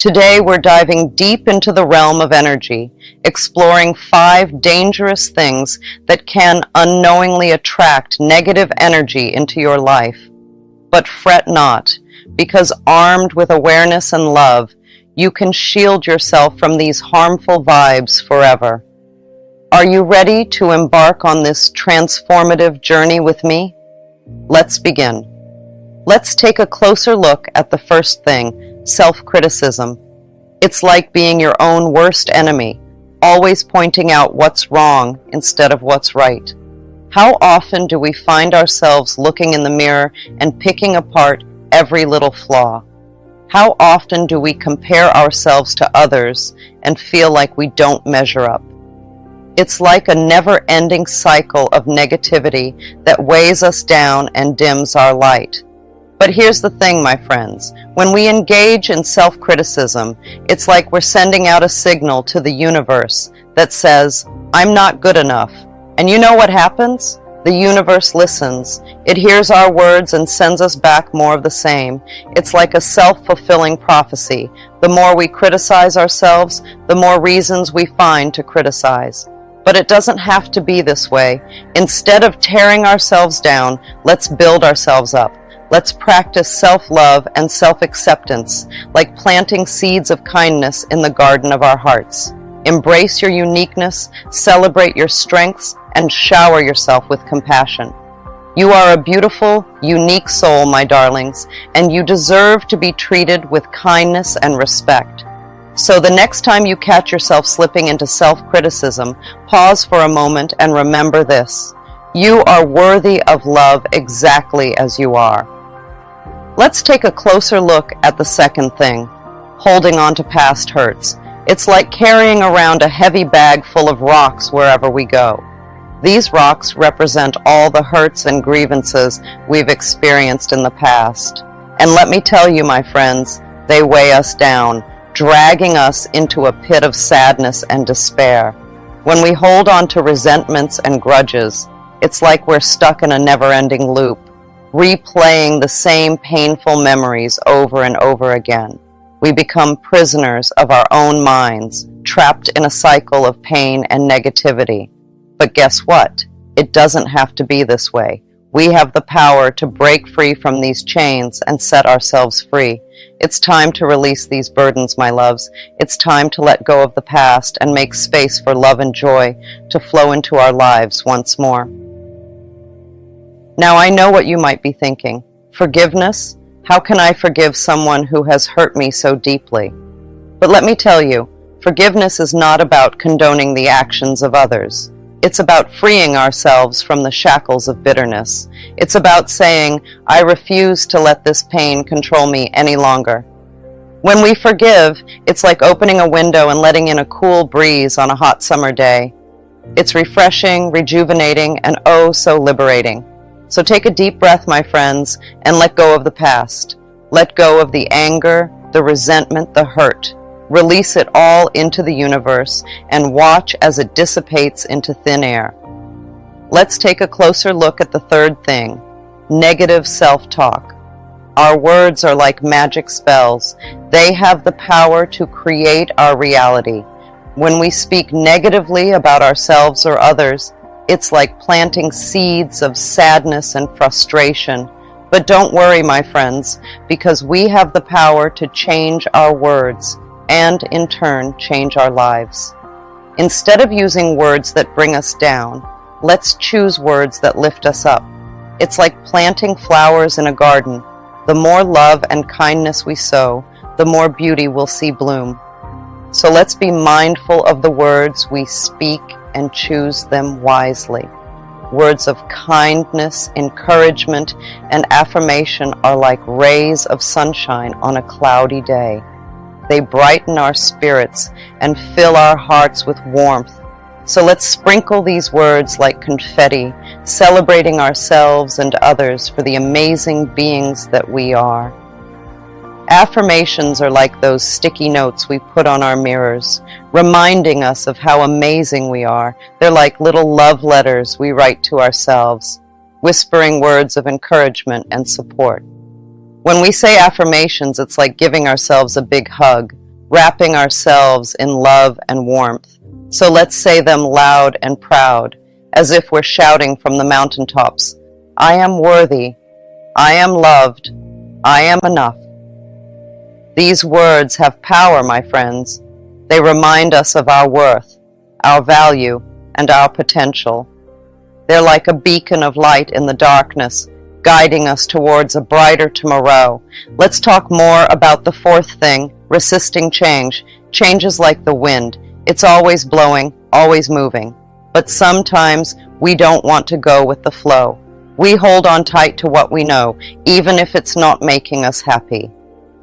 Today we're diving deep into the realm of energy, exploring 5 dangerous things that can unknowingly attract negative energy into your life. But fret not, because armed with awareness and love, you can shield yourself from these harmful vibes forever. Are you ready to embark on this transformative journey with me? Let's begin. Let's take a closer look at the first thing, self-criticism. It's like being your own worst enemy, always pointing out what's wrong instead of what's right. How often do we find ourselves looking in the mirror and picking apart every little flaw? How often do we compare ourselves to others and feel like we don't measure up? It's like a never-ending cycle of negativity that weighs us down and dims our light. But here's the thing, my friends. When we engage in self-criticism, it's like we're sending out a signal to the universe that says, I'm not good enough. And you know what happens? The universe listens. It hears our words and sends us back more of the same. It's like a self-fulfilling prophecy. The more we criticize ourselves, the more reasons we find to criticize. But it doesn't have to be this way. Instead of tearing ourselves down, let's build ourselves up. Let's practice self-love and self-acceptance, like planting seeds of kindness in the garden of our hearts. Embrace your uniqueness, celebrate your strengths, and shower yourself with compassion. You are a beautiful, unique soul, my darlings, and you deserve to be treated with kindness and respect. So the next time you catch yourself slipping into self-criticism, pause for a moment and remember this. You are worthy of love exactly as you are. Let's take a closer look at the second thing, holding on to past hurts. It's like carrying around a heavy bag full of rocks wherever we go. These rocks represent all the hurts and grievances we've experienced in the past. And let me tell you, my friends, they weigh us down, dragging us into a pit of sadness and despair. When we hold on to resentments and grudges, it's like we're stuck in a never-ending loop, replaying the same painful memories over and over again. We become prisoners of our own minds, trapped in a cycle of pain and negativity. But guess what? It doesn't have to be this way. We have the power to break free from these chains and set ourselves free. It's time to release these burdens, my loves. It's time to let go of the past and make space for love and joy to flow into our lives once more. Now I know what you might be thinking. Forgiveness? How can I forgive someone who has hurt me so deeply? But let me tell you, forgiveness is not about condoning the actions of others. It's about freeing ourselves from the shackles of bitterness. It's about saying, I refuse to let this pain control me any longer. When we forgive, it's like opening a window and letting in a cool breeze on a hot summer day. It's refreshing, rejuvenating, and oh so liberating. So take a deep breath, my friends, and let go of the past. Let go of the anger, the resentment, the hurt. Release it all into the universe and watch as it dissipates into thin air. Let's take a closer look at the third thing, negative self-talk. Our words are like magic spells. They have the power to create our reality. When we speak negatively about ourselves or others, it's like planting seeds of sadness and frustration. But don't worry, my friends, because we have the power to change our words and, in turn, change our lives. Instead of using words that bring us down, let's choose words that lift us up. It's like planting flowers in a garden. The more love and kindness we sow, the more beauty we'll see bloom. So let's be mindful of the words we speak and choose them wisely. Words of kindness, encouragement, and affirmation are like rays of sunshine on a cloudy day. They brighten our spirits and fill our hearts with warmth. So let's sprinkle these words like confetti, celebrating ourselves and others for the amazing beings that we are. Affirmations are like those sticky notes we put on our mirrors, reminding us of how amazing we are. They're like little love letters we write to ourselves, whispering words of encouragement and support. When we say affirmations, it's like giving ourselves a big hug, wrapping ourselves in love and warmth. So let's say them loud and proud, as if we're shouting from the mountaintops. I am worthy. I am loved. I am enough. These words have power, my friends. They remind us of our worth, our value, and our potential. They're like a beacon of light in the darkness, guiding us towards a brighter tomorrow. Let's talk more about the fourth thing, resisting change. Change is like the wind. It's always blowing, always moving. But sometimes we don't want to go with the flow. We hold on tight to what we know, even if it's not making us happy.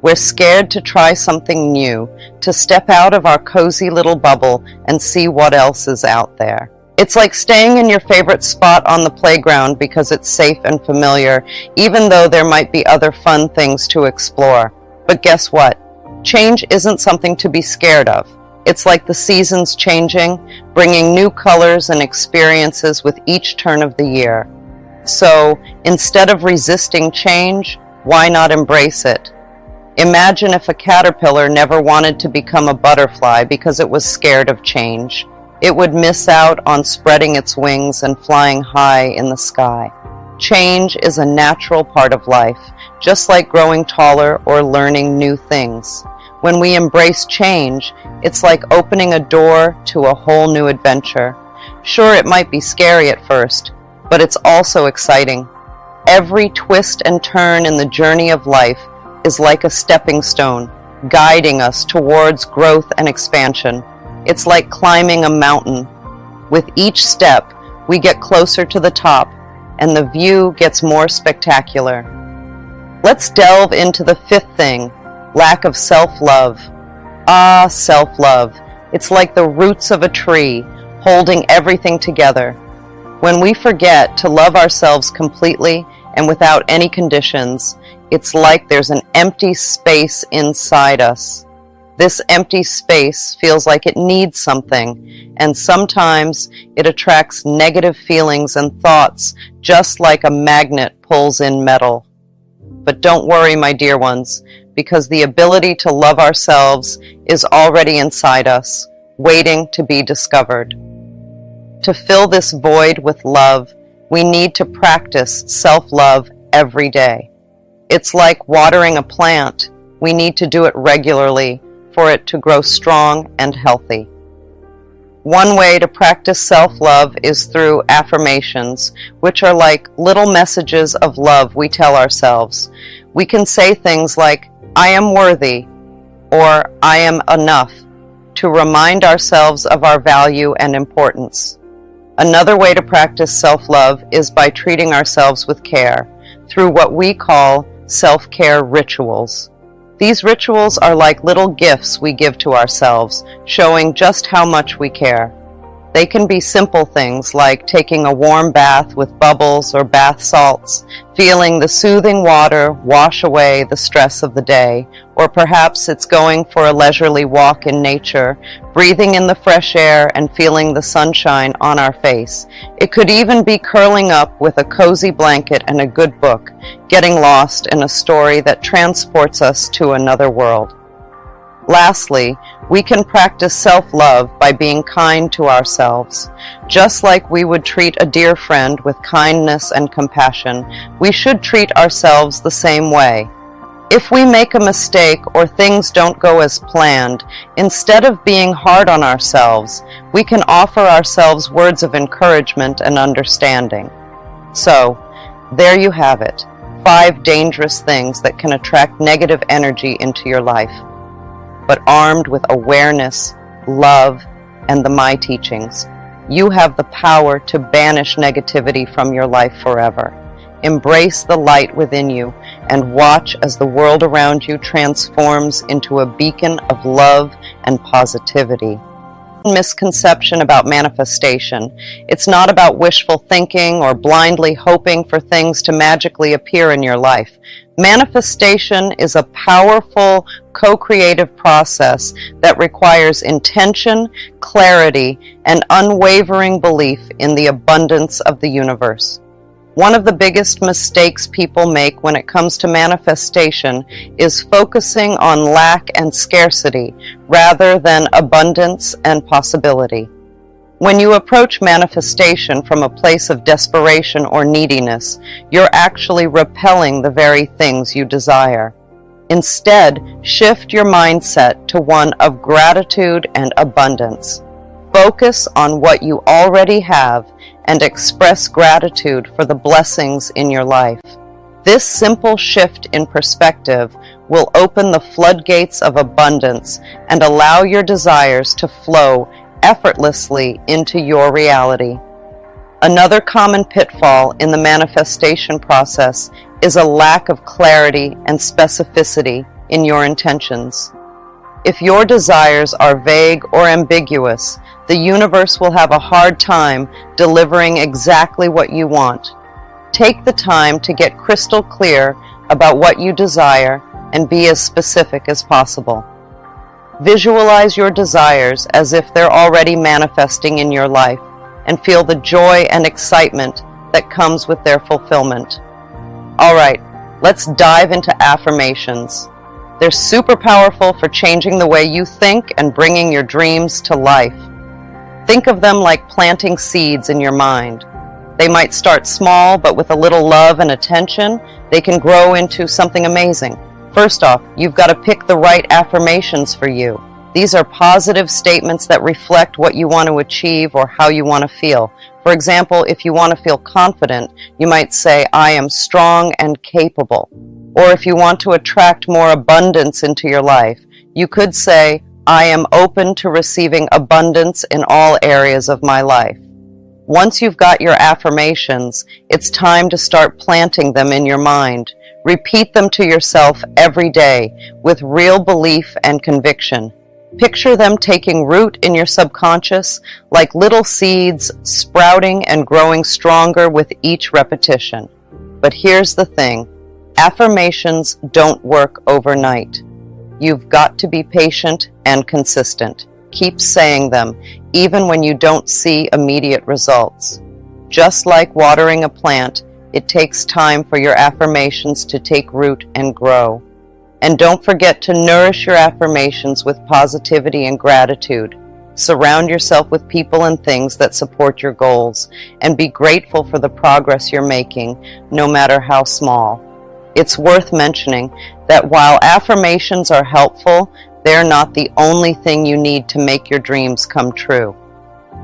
We're scared to try something new, to step out of our cozy little bubble and see what else is out there. It's like staying in your favorite spot on the playground because it's safe and familiar, even though there might be other fun things to explore. But guess what? Change isn't something to be scared of. It's like the seasons changing, bringing new colors and experiences with each turn of the year. So, instead of resisting change, why not embrace it? Imagine if a caterpillar never wanted to become a butterfly because it was scared of change. It would miss out on spreading its wings and flying high in the sky. Change is a natural part of life, just like growing taller or learning new things. When we embrace change, it's like opening a door to a whole new adventure. Sure, it might be scary at first, but it's also exciting. Every twist and turn in the journey of life is like a stepping stone, guiding us towards growth and expansion. It's like climbing a mountain. With each step, we get closer to the top, and the view gets more spectacular. Let's delve into the fifth thing, lack of self-love. Ah, self-love. It's like the roots of a tree, holding everything together. When we forget to love ourselves completely and without any conditions, it's like there's an empty space inside us. This empty space feels like it needs something, and sometimes it attracts negative feelings and thoughts, just like a magnet pulls in metal. But don't worry, my dear ones, because the ability to love ourselves is already inside us, waiting to be discovered. To fill this void with love, we need to practice self-love every day. It's like watering a plant. We need to do it regularly for it to grow strong and healthy. One way to practice self-love is through affirmations, which are like little messages of love we tell ourselves. We can say things like, I am worthy, or I am enough, to remind ourselves of our value and importance. Another way to practice self-love is by treating ourselves with care, through what we call self-care rituals. These rituals are like little gifts we give to ourselves, showing just how much we care. They can be simple things like taking a warm bath with bubbles or bath salts, feeling the soothing water wash away the stress of the day, or perhaps it's going for a leisurely walk in nature, breathing in the fresh air and feeling the sunshine on our face. It could even be curling up with a cozy blanket and a good book, getting lost in a story that transports us to another world. Lastly, we can practice self-love by being kind to ourselves. Just like we would treat a dear friend with kindness and compassion, we should treat ourselves the same way. If we make a mistake or things don't go as planned, instead of being hard on ourselves, we can offer ourselves words of encouragement and understanding. So, there you have it, 5 dangerous things that can attract negative energy into your life. But armed with awareness, love, and the My teachings, you have the power to banish negativity from your life forever. Embrace the light within you and watch as the world around you transforms into a beacon of love and positivity. Misconception about manifestation. It's not about wishful thinking or blindly hoping for things to magically appear in your life. Manifestation is a powerful, co-creative process that requires intention, clarity, and unwavering belief in the abundance of the universe. One of the biggest mistakes people make when it comes to manifestation is focusing on lack and scarcity rather than abundance and possibility. When you approach manifestation from a place of desperation or neediness, you're actually repelling the very things you desire. Instead, shift your mindset to one of gratitude and abundance. Focus on what you already have and express gratitude for the blessings in your life. This simple shift in perspective will open the floodgates of abundance and allow your desires to flow effortlessly into your reality. Another common pitfall in the manifestation process is a lack of clarity and specificity in your intentions. If your desires are vague or ambiguous, the universe will have a hard time delivering exactly what you want. Take the time to get crystal clear about what you desire and be as specific as possible. Visualize your desires as if they're already manifesting in your life and feel the joy and excitement that comes with their fulfillment. All right, let's dive into affirmations. They're super powerful for changing the way you think and bringing your dreams to life. Think of them like planting seeds in your mind. They might start small, but with a little love and attention, they can grow into something amazing. First off, you've got to pick the right affirmations for you. These are positive statements that reflect what you want to achieve or how you want to feel. For example, if you want to feel confident, you might say, "I am strong and capable." Or if you want to attract more abundance into your life, you could say, "I am open to receiving abundance in all areas of my life." Once you've got your affirmations, it's time to start planting them in your mind. Repeat them to yourself every day with real belief and conviction. Picture them taking root in your subconscious like little seeds, sprouting and growing stronger with each repetition. But here's the thing, affirmations don't work overnight. You've got to be patient and consistent. Keep saying them, even when you don't see immediate results. Just like watering a plant, it takes time for your affirmations to take root and grow. And don't forget to nourish your affirmations with positivity and gratitude. Surround yourself with people and things that support your goals, and be grateful for the progress you're making, no matter how small. It's worth mentioning that while affirmations are helpful, they're not the only thing you need to make your dreams come true.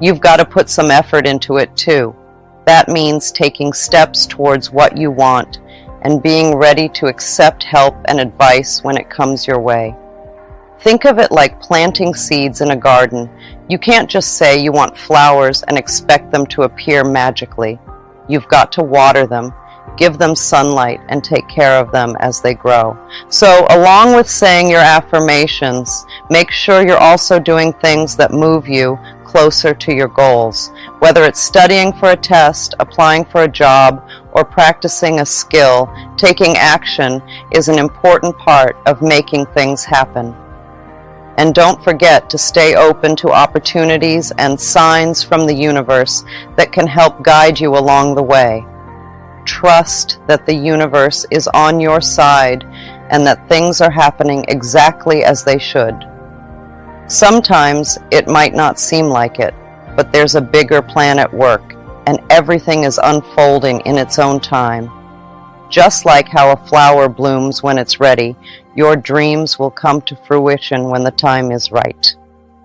You've got to put some effort into it too. That means taking steps towards what you want and being ready to accept help and advice when it comes your way. Think of it like planting seeds in a garden. You can't just say you want flowers and expect them to appear magically. You've got to water them, give them sunlight, and take care of them as they grow. So, along with saying your affirmations, make sure you're also doing things that move you closer to your goals. Whether it's studying for a test, applying for a job, or practicing a skill, taking action is an important part of making things happen. And don't forget to stay open to opportunities and signs from the universe that can help guide you along the way. Trust that the universe is on your side and that things are happening exactly as they should. Sometimes it might not seem like it, but there's a bigger plan at work, and everything is unfolding in its own time. Just like how a flower blooms when it's ready, your dreams will come to fruition when the time is right.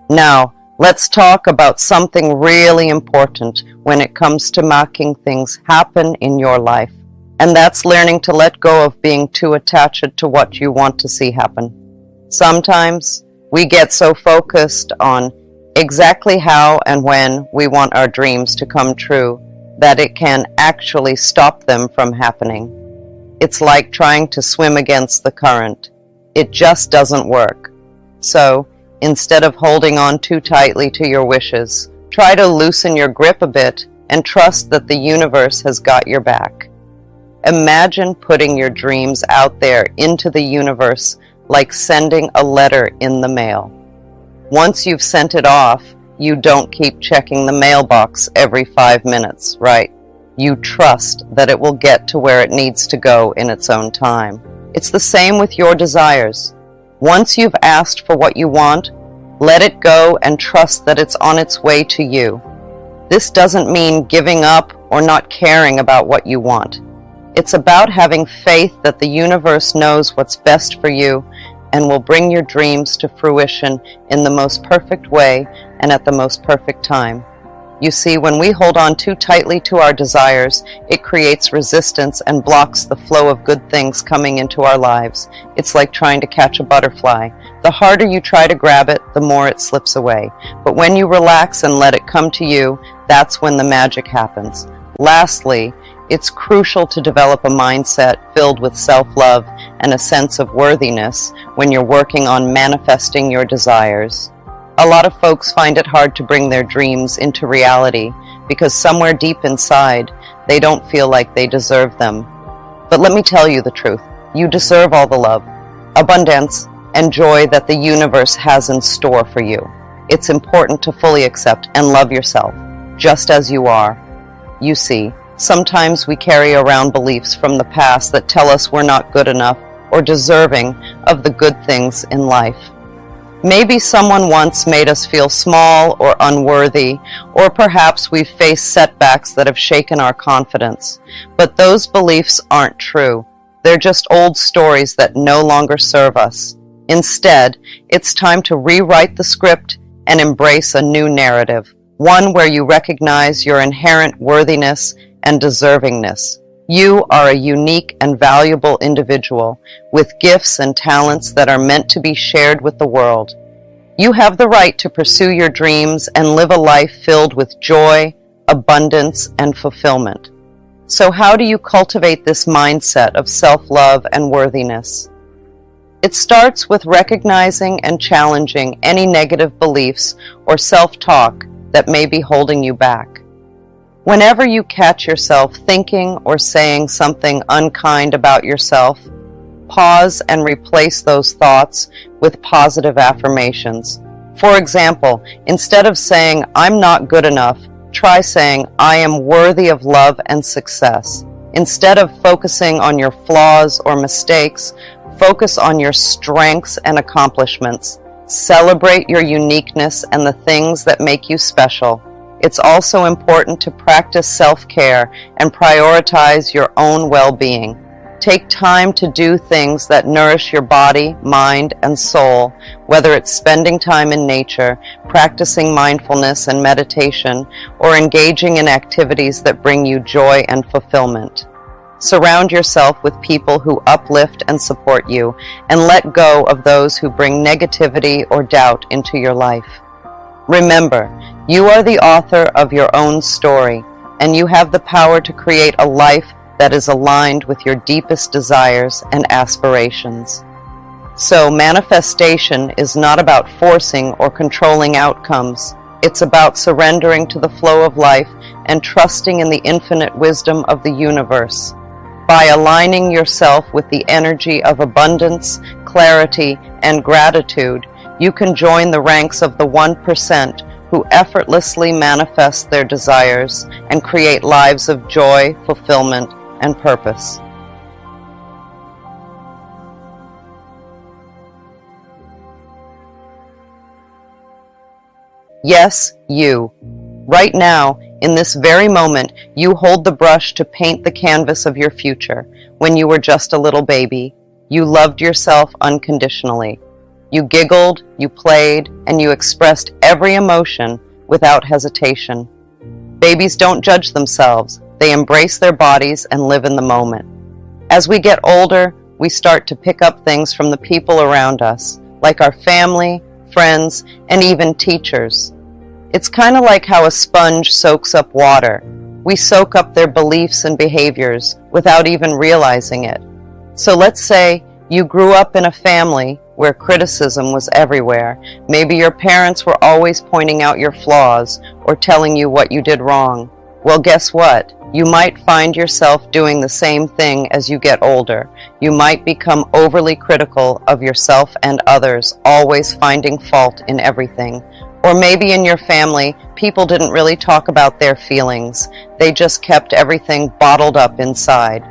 Now, let's talk about something really important when it comes to making things happen in your life. And that's learning to let go of being too attached to what you want to see happen. Sometimes we get so focused on exactly how and when we want our dreams to come true that it can actually stop them from happening. It's like trying to swim against the current. It just doesn't work. So, instead of holding on too tightly to your wishes, try to loosen your grip a bit and trust that the universe has got your back. Imagine putting your dreams out there into the universe like sending a letter in the mail. Once you've sent it off, you don't keep checking the mailbox every 5 minutes, right? You trust that it will get to where it needs to go in its own time. It's the same with your desires. Once you've asked for what you want, let it go and trust that it's on its way to you. This doesn't mean giving up or not caring about what you want. It's about having faith that the universe knows what's best for you and will bring your dreams to fruition in the most perfect way and at the most perfect time. You see, when we hold on too tightly to our desires, it creates resistance and blocks the flow of good things coming into our lives. It's like trying to catch a butterfly. The harder you try to grab it, the more it slips away. But when you relax and let it come to you, that's when the magic happens. Lastly, it's crucial to develop a mindset filled with self-love and a sense of worthiness when you're working on manifesting your desires. A lot of folks find it hard to bring their dreams into reality because somewhere deep inside, they don't feel like they deserve them. But let me tell you the truth. You deserve all the love, abundance, and joy that the universe has in store for you. It's important to fully accept and love yourself, just as you are. You see, sometimes we carry around beliefs from the past that tell us we're not good enough or deserving of the good things in life. Maybe someone once made us feel small or unworthy, or perhaps we've faced setbacks that have shaken our confidence. But those beliefs aren't true. They're just old stories that no longer serve us. Instead, it's time to rewrite the script and embrace a new narrative, one where you recognize your inherent worthiness and deservingness. You are a unique and valuable individual with gifts and talents that are meant to be shared with the world. You have the right to pursue your dreams and live a life filled with joy, abundance, and fulfillment. So how do you cultivate this mindset of self-love and worthiness? It starts with recognizing and challenging any negative beliefs or self-talk that may be holding you back. Whenever you catch yourself thinking or saying something unkind about yourself, pause and replace those thoughts with positive affirmations. For example, instead of saying, "I'm not good enough," try saying, "I am worthy of love and success." Instead of focusing on your flaws or mistakes, focus on your strengths and accomplishments. Celebrate your uniqueness and the things that make you special. It's also important to practice self-care and prioritize your own well-being. Take time to do things that nourish your body, mind, and soul, whether it's spending time in nature, practicing mindfulness and meditation, or engaging in activities that bring you joy and fulfillment. Surround yourself with people who uplift and support you, and let go of those who bring negativity or doubt into your life. Remember, you are the author of your own story, and you have the power to create a life that is aligned with your deepest desires and aspirations. So, manifestation is not about forcing or controlling outcomes. It's about surrendering to the flow of life and trusting in the infinite wisdom of the universe. By aligning yourself with the energy of abundance, clarity, and gratitude, you can join the ranks of the 1% who effortlessly manifest their desires and create lives of joy, fulfillment, and purpose. Yes, you. Right now, in this very moment, you hold the brush to paint the canvas of your future. When you were just a little baby, you loved yourself unconditionally. You giggled, you played, and you expressed every emotion without hesitation. Babies don't judge themselves. They embrace their bodies and live in the moment. As we get older, we start to pick up things from the people around us, like our family, friends, and even teachers. It's kind of like how a sponge soaks up water. We soak up their beliefs and behaviors without even realizing it. So let's say you grew up in a family where criticism was everywhere. Maybe your parents were always pointing out your flaws or telling you what you did wrong. Well, guess what? You might find yourself doing the same thing as you get older. You might become overly critical of yourself and others, always finding fault in everything. Or maybe in your family, people didn't really talk about their feelings. They just kept everything bottled up inside.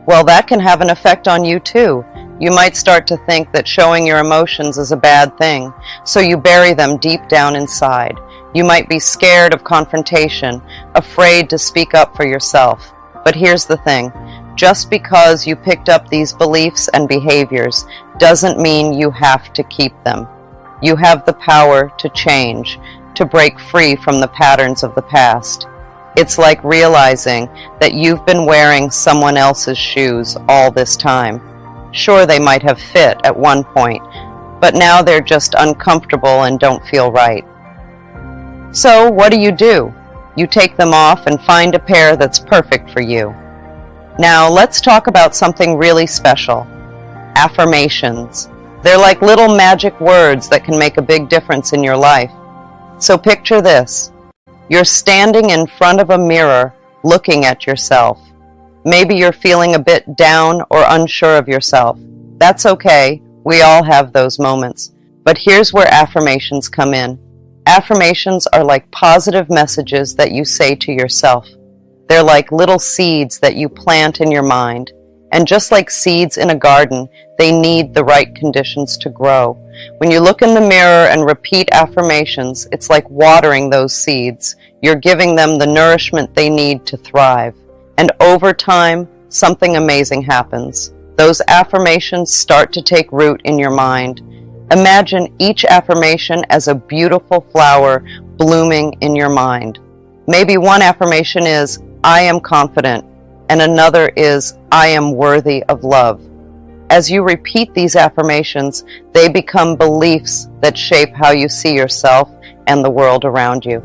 Well, that can have an effect on you too. You might start to think that showing your emotions is a bad thing, so you bury them deep down inside. You might be scared of confrontation, afraid to speak up for yourself. But here's the thing. Just because you picked up these beliefs and behaviors doesn't mean you have to keep them. You have the power to change, to break free from the patterns of the past. It's like realizing that you've been wearing someone else's shoes all this time. Sure, they might have fit at one point, but now they're just uncomfortable and don't feel right. So what do? You take them off and find a pair that's perfect for you. Now let's talk about something really special. Affirmations. They're like little magic words that can make a big difference in your life. So picture this. You're standing in front of a mirror looking at yourself. Maybe you're feeling a bit down or unsure of yourself. That's okay. We all have those moments. But here's where affirmations come in. Affirmations are like positive messages that you say to yourself. They're like little seeds that you plant in your mind. And just like seeds in a garden, they need the right conditions to grow. When you look in the mirror and repeat affirmations, it's like watering those seeds. You're giving them the nourishment they need to thrive. And over time, something amazing happens. Those affirmations start to take root in your mind. Imagine each affirmation as a beautiful flower blooming in your mind. Maybe one affirmation is, I am confident, and another is, I am worthy of love. As you repeat these affirmations, they become beliefs that shape how you see yourself and the world around you.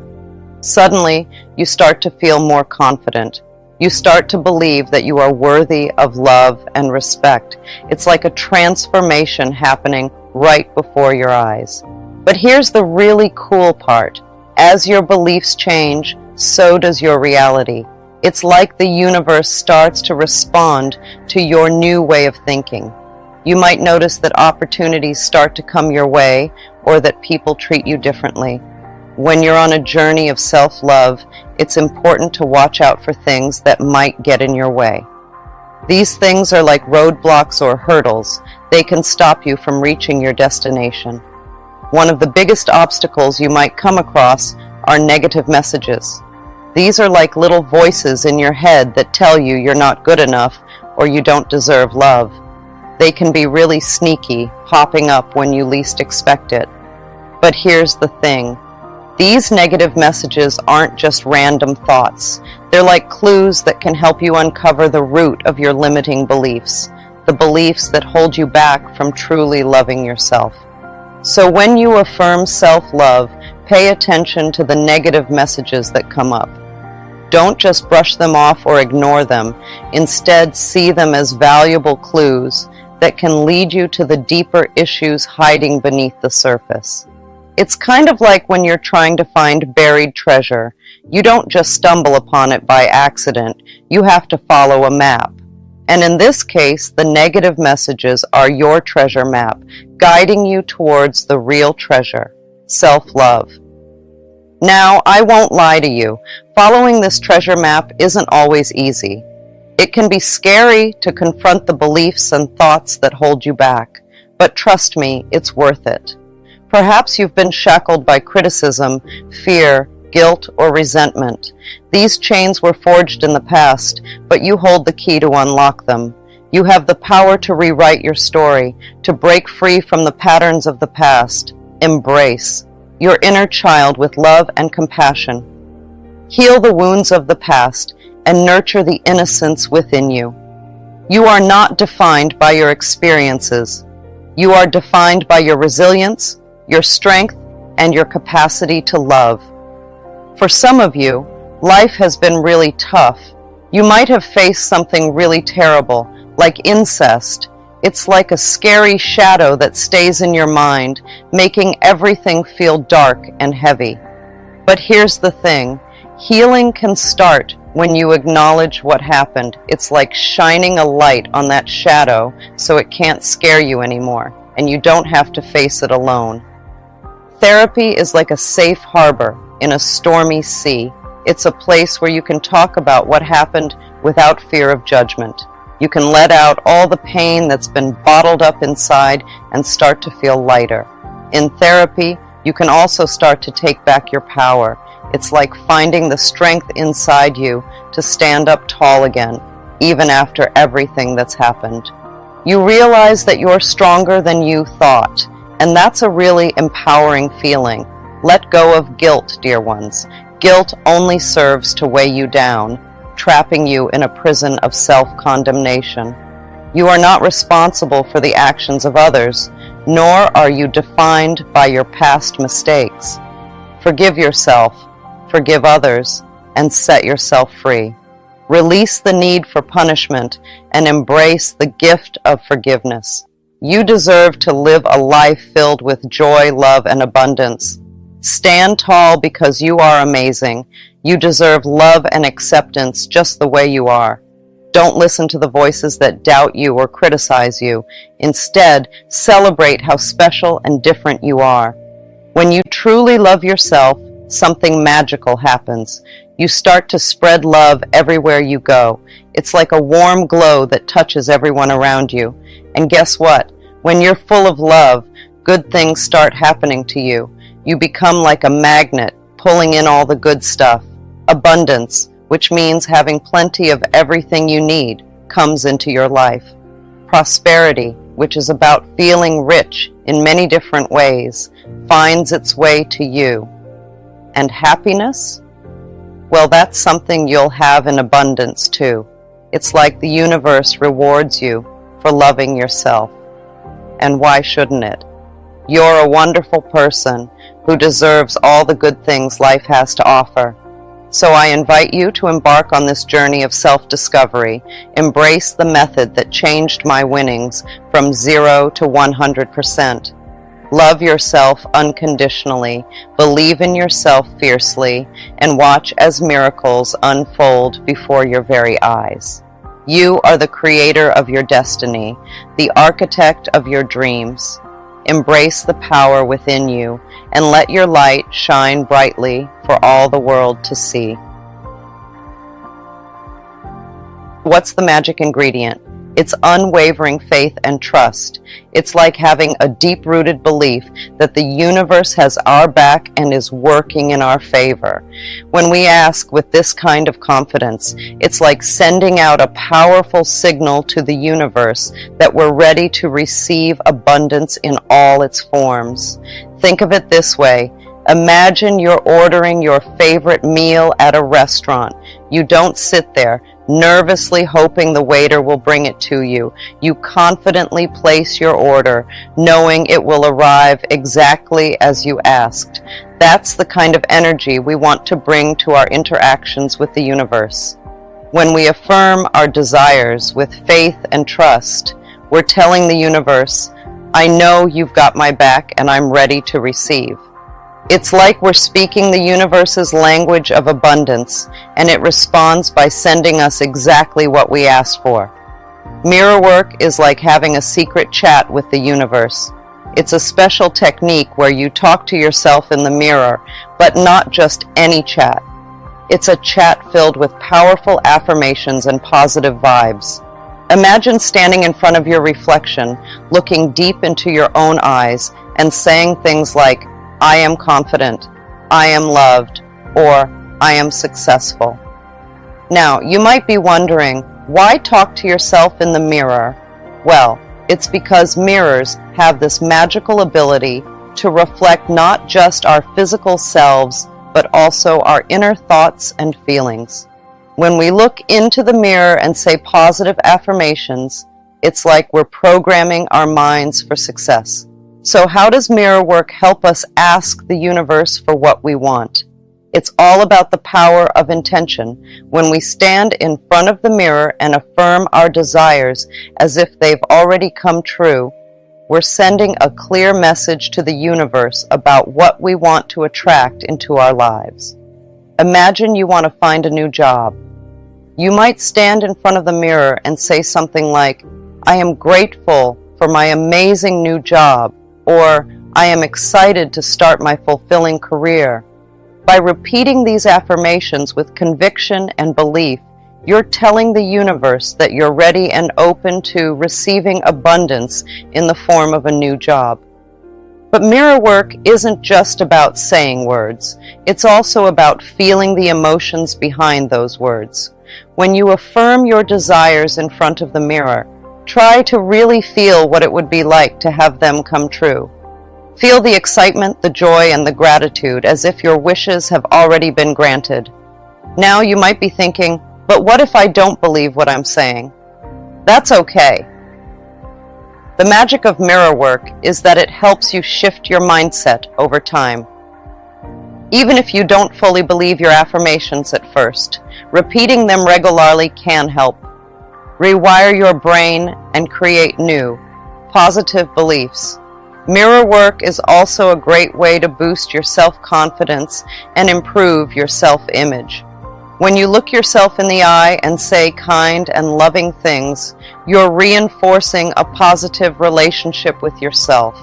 Suddenly, you start to feel more confident. You start to believe that you are worthy of love and respect. It's like a transformation happening right before your eyes. But here's the really cool part. As your beliefs change, so does your reality. It's like the universe starts to respond to your new way of thinking. You might notice that opportunities start to come your way, or that people treat you differently. When you're on a journey of self-love, it's important to watch out for things that might get in your way. These things are like roadblocks or hurdles. They can stop you from reaching your destination. One of the biggest obstacles you might come across are negative messages. These are like little voices in your head that tell you you're not good enough or you don't deserve love. They can be really sneaky, popping up when you least expect it. But here's the thing. These negative messages aren't just random thoughts. They're like clues that can help you uncover the root of your limiting beliefs, the beliefs that hold you back from truly loving yourself. So when you affirm self-love, pay attention to the negative messages that come up. Don't just brush them off or ignore them. Instead, see them as valuable clues that can lead you to the deeper issues hiding beneath the surface. It's kind of like when you're trying to find buried treasure. You don't just stumble upon it by accident. You have to follow a map. And in this case, the negative messages are your treasure map, guiding you towards the real treasure, self-love. Now, I won't lie to you. Following this treasure map isn't always easy. It can be scary to confront the beliefs and thoughts that hold you back, but trust me, it's worth it. Perhaps you've been shackled by criticism, fear, guilt, or resentment. These chains were forged in the past, but you hold the key to unlock them. You have the power to rewrite your story, to break free from the patterns of the past. Embrace your inner child with love and compassion. Heal the wounds of the past and nurture the innocence within you. You are not defined by your experiences. You are defined by your resilience, your strength, and your capacity to love. For some of you, life has been really tough. You might have faced something really terrible, like incest. It's like a scary shadow that stays in your mind, making everything feel dark and heavy. But here's the thing. Healing can start when you acknowledge what happened. It's like shining a light on that shadow so it can't scare you anymore, and you don't have to face it alone. Therapy is like a safe harbor in a stormy sea. It's a place where you can talk about what happened without fear of judgment. You can let out all the pain that's been bottled up inside and start to feel lighter. In therapy, you can also start to take back your power. It's like finding the strength inside you to stand up tall again, even after everything that's happened. You realize that you're stronger than you thought, and that's a really empowering feeling. Let go of guilt, dear ones. Guilt only serves to weigh you down, trapping you in a prison of self-condemnation. You are not responsible for the actions of others, nor are you defined by your past mistakes. Forgive yourself, forgive others, and set yourself free. Release the need for punishment and embrace the gift of forgiveness. You deserve to live a life filled with joy, love, and abundance. Stand tall because you are amazing. You deserve love and acceptance just the way you are. Don't listen to the voices that doubt you or criticize you. Instead, celebrate how special and different you are. When you truly love yourself, something magical happens. You start to spread love everywhere you go. It's like a warm glow that touches everyone around you. And guess what? When you're full of love, good things start happening to you. You become like a magnet, pulling in all the good stuff. Abundance, which means having plenty of everything you need, comes into your life. Prosperity, which is about feeling rich in many different ways, finds its way to you. And happiness? Well, that's something you'll have in abundance too. It's like the universe rewards you for loving yourself. And why shouldn't it? You're a wonderful person who deserves all the good things life has to offer. So I invite you to embark on this journey of self-discovery. Embrace the method that changed my winnings from 0 to 100%. Love yourself unconditionally, believe in yourself fiercely, and watch as miracles unfold before your very eyes. You are the creator of your destiny, the architect of your dreams. Embrace the power within you and let your light shine brightly for all the world to see. What's the magic ingredient? It's unwavering faith and trust. It's like having a deep-rooted belief that the universe has our back and is working in our favor. When we ask with this kind of confidence, it's like sending out a powerful signal to the universe that we're ready to receive abundance in all its forms. Think of it this way. Imagine you're ordering your favorite meal at a restaurant. You don't sit there nervously hoping the waiter will bring it to you. You confidently place your order, knowing it will arrive exactly as you asked. That's the kind of energy we want to bring to our interactions with the universe. When we affirm our desires with faith and trust, we're telling the universe, I know you've got my back and I'm ready to receive. It's like we're speaking the universe's language of abundance, and it responds by sending us exactly what we asked for. Mirror work is like having a secret chat with the universe. It's a special technique where you talk to yourself in the mirror, but not just any chat. It's a chat filled with powerful affirmations and positive vibes. Imagine standing in front of your reflection, looking deep into your own eyes, and saying things like, I am confident, I am loved, or I am successful. Now, you might be wondering, why talk to yourself in the mirror? Well, it's because mirrors have this magical ability to reflect not just our physical selves, but also our inner thoughts and feelings. When we look into the mirror and say positive affirmations, it's like we're programming our minds for success. So how does mirror work help us ask the universe for what we want? It's all about the power of intention. When we stand in front of the mirror and affirm our desires as if they've already come true, we're sending a clear message to the universe about what we want to attract into our lives. Imagine you want to find a new job. You might stand in front of the mirror and say something like, I am grateful for my amazing new job, or I am excited to start my fulfilling career. By repeating these affirmations with conviction and belief, you're telling the universe that you're ready and open to receiving abundance in the form of a new job. But mirror work isn't just about saying words. It's also about feeling the emotions behind those words. When you affirm your desires in front of the mirror, try to really feel what it would be like to have them come true. Feel the excitement, the joy, and the gratitude as if your wishes have already been granted. Now you might be thinking, but what if I don't believe what I'm saying? That's okay. The magic of mirror work is that it helps you shift your mindset over time. Even if you don't fully believe your affirmations at first, repeating them regularly can help. Rewire your brain and create new, positive beliefs. Mirror work is also a great way to boost your self-confidence and improve your self-image. When you look yourself in the eye and say kind and loving things, you're reinforcing a positive relationship with yourself.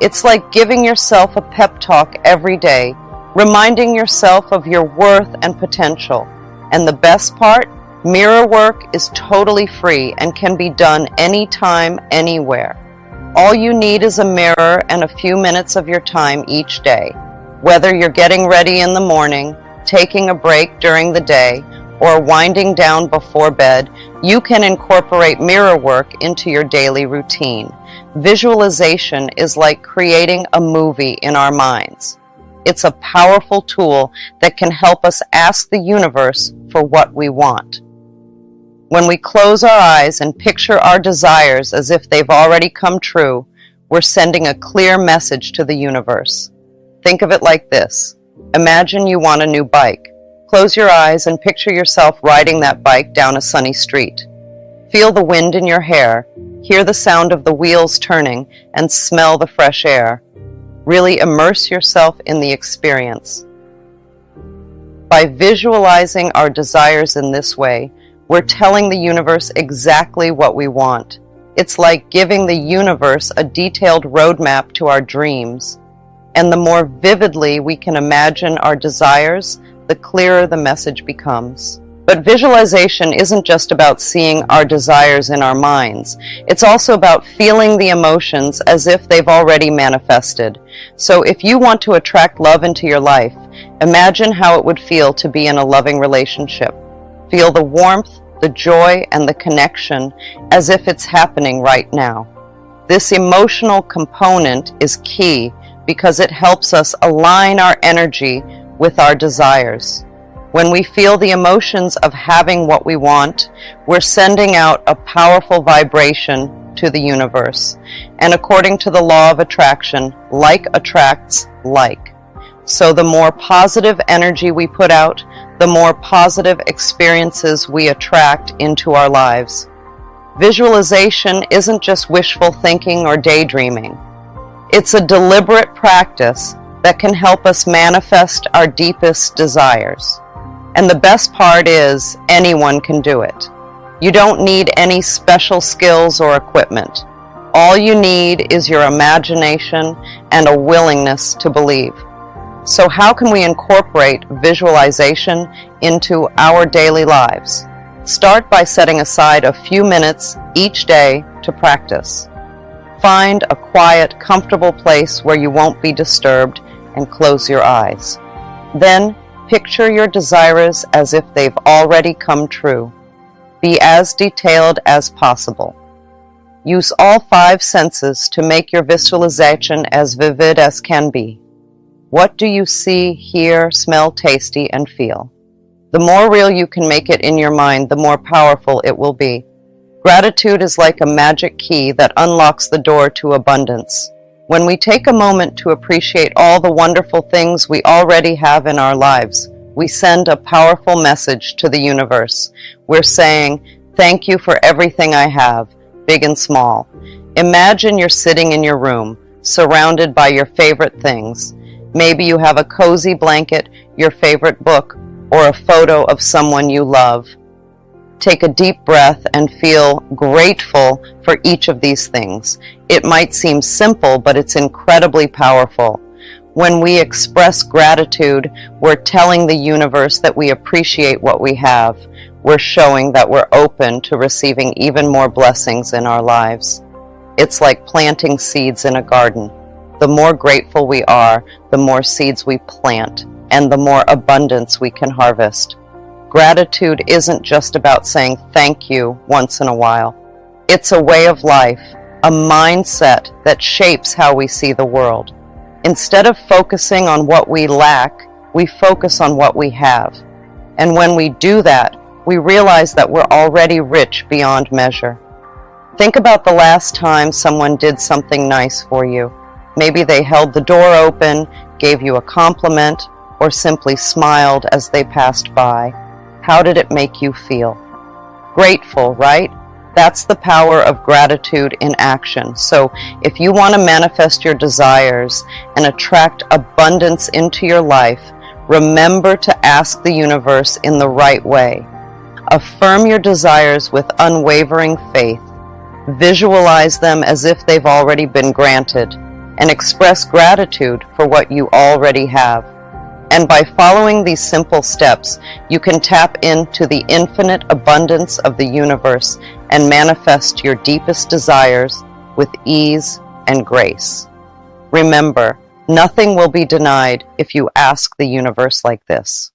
It's like giving yourself a pep talk every day, reminding yourself of your worth and potential. And the best part? Mirror work is totally free and can be done anytime, anywhere. All you need is a mirror and a few minutes of your time each day. Whether you're getting ready in the morning, taking a break during the day, or winding down before bed, you can incorporate mirror work into your daily routine. Visualization is like creating a movie in our minds. It's a powerful tool that can help us ask the universe for what we want. When we close our eyes and picture our desires as if they've already come true, we're sending a clear message to the universe. Think of it like this. Imagine you want a new bike. Close your eyes and picture yourself riding that bike down a sunny street. Feel the wind in your hair, hear the sound of the wheels turning, and smell the fresh air. Really immerse yourself in the experience. By visualizing our desires in this way, we're telling the universe exactly what we want. It's like giving the universe a detailed roadmap to our dreams. And the more vividly we can imagine our desires, the clearer the message becomes. But visualization isn't just about seeing our desires in our minds. It's also about feeling the emotions as if they've already manifested. So if you want to attract love into your life, imagine how it would feel to be in a loving relationship. Feel the warmth, the joy, and the connection as if it's happening right now. This emotional component is key because it helps us align our energy with our desires. When we feel the emotions of having what we want, we're sending out a powerful vibration to the universe. And according to the law of attraction, like attracts like. So the more positive energy we put out, the more positive experiences we attract into our lives. Visualization isn't just wishful thinking or daydreaming. It's a deliberate practice that can help us manifest our deepest desires. And the best part is, anyone can do it. You don't need any special skills or equipment. All you need is your imagination and a willingness to believe. So how can we incorporate visualization into our daily lives? Start by setting aside a few minutes each day to practice. Find a quiet, comfortable place where you won't be disturbed and close your eyes. Then, picture your desires as if they've already come true. Be as detailed as possible. Use all 5 senses to make your visualization as vivid as can be. What do you see, hear, smell, taste, and feel? The more real you can make it in your mind, the more powerful it will be. Gratitude is like a magic key that unlocks the door to abundance. When we take a moment to appreciate all the wonderful things we already have in our lives, we send a powerful message to the universe. We're saying, thank you for everything I have, big and small. Imagine you're sitting in your room, surrounded by your favorite things. Maybe you have a cozy blanket, your favorite book, or a photo of someone you love. Take a deep breath and feel grateful for each of these things. It might seem simple, but it's incredibly powerful. When we express gratitude, we're telling the universe that we appreciate what we have. We're showing that we're open to receiving even more blessings in our lives. It's like planting seeds in a garden. The more grateful we are, the more seeds we plant, and the more abundance we can harvest. Gratitude isn't just about saying thank you once in a while. It's a way of life, a mindset that shapes how we see the world. Instead of focusing on what we lack, we focus on what we have. And when we do that, we realize that we're already rich beyond measure. Think about the last time someone did something nice for you. Maybe they held the door open, gave you a compliment, or simply smiled as they passed by. How did it make you feel? Grateful, right? That's the power of gratitude in action. So if you want to manifest your desires and attract abundance into your life, remember to ask the universe in the right way. Affirm your desires with unwavering faith. Visualize them as if they've already been granted, and express gratitude for what you already have. And by following these simple steps, you can tap into the infinite abundance of the universe and manifest your deepest desires with ease and grace. Remember, nothing will be denied if you ask the universe like this.